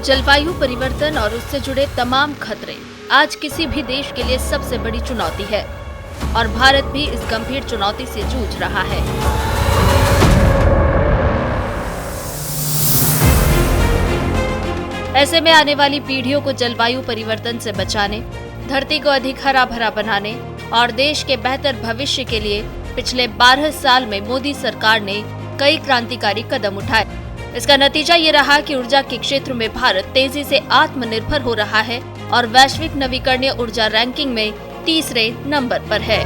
जलवायु परिवर्तन और उससे जुड़े तमाम खतरे आज किसी भी देश के लिए सबसे बड़ी चुनौती है और भारत भी इस गंभीर चुनौती से जूझ रहा है। ऐसे में आने वाली पीढ़ियों को जलवायु परिवर्तन से बचाने, धरती को अधिक हरा भरा बनाने और देश के बेहतर भविष्य के लिए पिछले 12 साल में मोदी सरकार ने कई क्रांतिकारी कदम उठाए। इसका नतीजा ये रहा कि ऊर्जा के क्षेत्र में भारत तेजी से आत्मनिर्भर हो रहा है और वैश्विक नवीकरणीय ऊर्जा रैंकिंग में तीसरे नंबर पर है।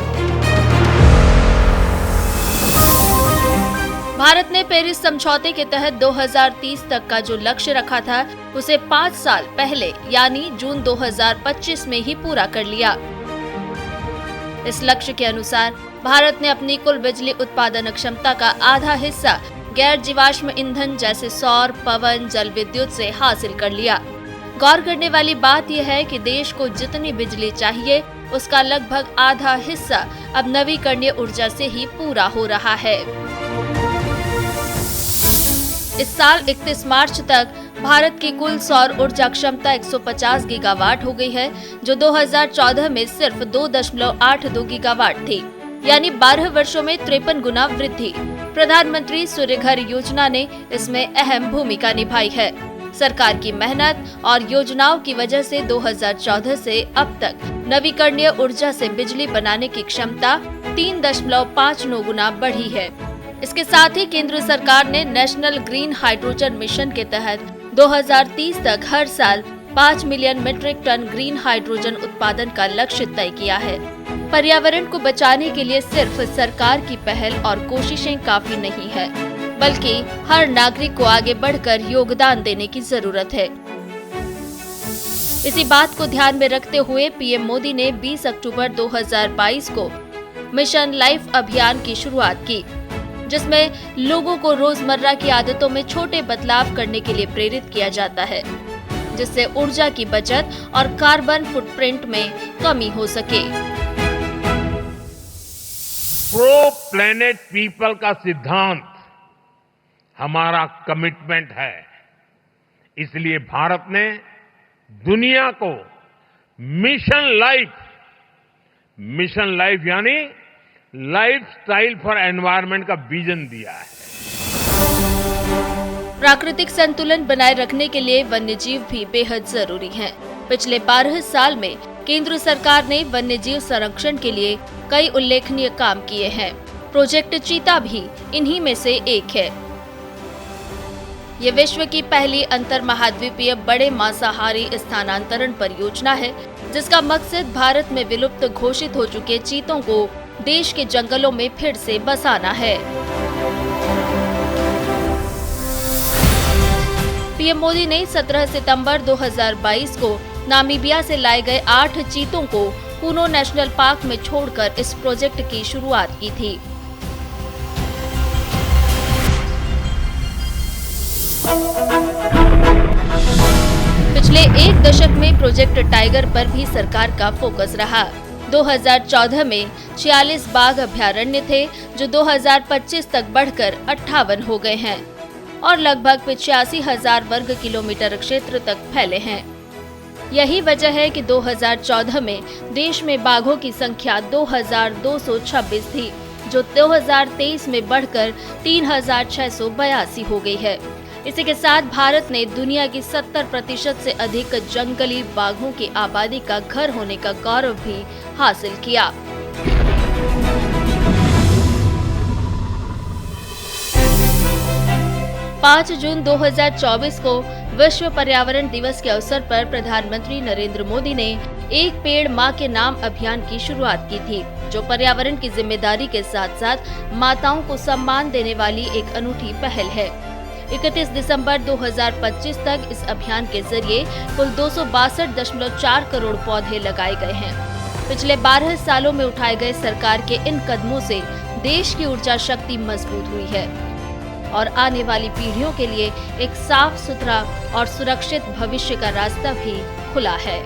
भारत ने पेरिस समझौते के तहत 2030 तक का जो लक्ष्य रखा था उसे 5 साल पहले यानी जून 2025 में ही पूरा कर लिया। इस लक्ष्य के अनुसार भारत ने अपनी कुल बिजली उत्पादन क्षमता का आधा हिस्सा गैर जीवाश्म ईंधन जैसे सौर, पवन, जल विद्युत से हासिल कर लिया। गौर करने वाली बात यह है कि देश को जितनी बिजली चाहिए उसका लगभग आधा हिस्सा अब नवीकरणीय ऊर्जा से ही पूरा हो रहा है। इस साल 31 मार्च तक भारत की कुल सौर ऊर्जा क्षमता 150 गीगावाट हो गई है, जो 2014 में सिर्फ 2.82 गीगावाट थी, यानी 12 वर्षों में 53 गुना वृद्धि। प्रधानमंत्री सूर्य घर योजना ने इसमें अहम भूमिका निभाई है। सरकार की मेहनत और योजनाओं की वजह से 2014 से अब तक नवीकरणीय ऊर्जा से बिजली बनाने की क्षमता 3.59 गुना बढ़ी है। इसके साथ ही केंद्र सरकार ने नेशनल ग्रीन हाइड्रोजन मिशन के तहत 2030 तक हर साल 5 million metric tonne green hydrogen उत्पादन का लक्ष्य तय किया है। पर्यावरण को बचाने के लिए सिर्फ सरकार की पहल और कोशिशें काफी नहीं है, बल्कि हर नागरिक को आगे बढ़कर योगदान देने की जरूरत है। इसी बात को ध्यान में रखते हुए पीएम मोदी ने 20 अक्टूबर 2022 को मिशन लाइफ अभियान की शुरुआत की, जिसमें लोगों को रोजमर्रा की आदतों में छोटे बदलाव करने के लिए प्रेरित किया जाता है, जिससे ऊर्जा की बचत और कार्बन फुटप्रिंट में कमी हो सके। प्रो प्लेनेट पीपल का सिद्धांत हमारा कमिटमेंट है। इसलिए भारत ने दुनिया को मिशन लाइफ यानी लाइफस्टाइल फॉर एनवायरनमेंट का विजन दिया है। प्राकृतिक संतुलन बनाए रखने के लिए वन्यजीव भी बेहद जरूरी हैं। पिछले 12 साल में केंद्र सरकार ने वन्यजीव संरक्षण के लिए कई उल्लेखनीय काम किए हैं। प्रोजेक्ट चीता भी इन्हीं में से एक है। ये विश्व की पहली अंतर महाद्वीपीय बड़े मांसाहारी स्थानांतरण परियोजना है, जिसका मकसद भारत में विलुप्त घोषित हो चुके चीतों को देश के जंगलों में फिर से बसाना है। पीएम मोदी ने 17 सितंबर 2022 को नामीबिया से लाए गए 8 चीतों को कूनो नेशनल पार्क में छोड़कर इस प्रोजेक्ट की शुरुआत की थी। पिछले 1 दशक में प्रोजेक्ट टाइगर पर भी सरकार का फोकस रहा। 2014 में 46 बाघ अभयारण्य थे, जो 2025 तक बढ़कर 58 हो गए हैं और लगभग 85,000 वर्ग किलोमीटर क्षेत्र तक फैले हैं। यही वजह है कि 2014 में देश में बाघों की संख्या 2,226 थी, जो 2023 में बढ़कर 3,682 हो गई है। इसी के साथ भारत ने दुनिया की 70% से अधिक जंगली बाघों की आबादी का घर होने का गौरव भी हासिल किया। पाँच जून 2024 को विश्व पर्यावरण दिवस के अवसर पर प्रधानमंत्री नरेंद्र मोदी ने एक पेड़ मां के नाम अभियान की शुरुआत की थी, जो पर्यावरण की जिम्मेदारी के साथ साथ माताओं को सम्मान देने वाली एक अनूठी पहल है। 31 दिसंबर 2025 तक इस अभियान के जरिए कुल 262.4 करोड़ पौधे लगाए गए हैं। पिछले 12 सालों में उठाए गए सरकार के इन कदमों से देश की ऊर्जा शक्ति मजबूत हुई है और आने वाली पीढ़ियों के लिए एक साफ सुथरा और सुरक्षित भविष्य का रास्ता भी खुला है।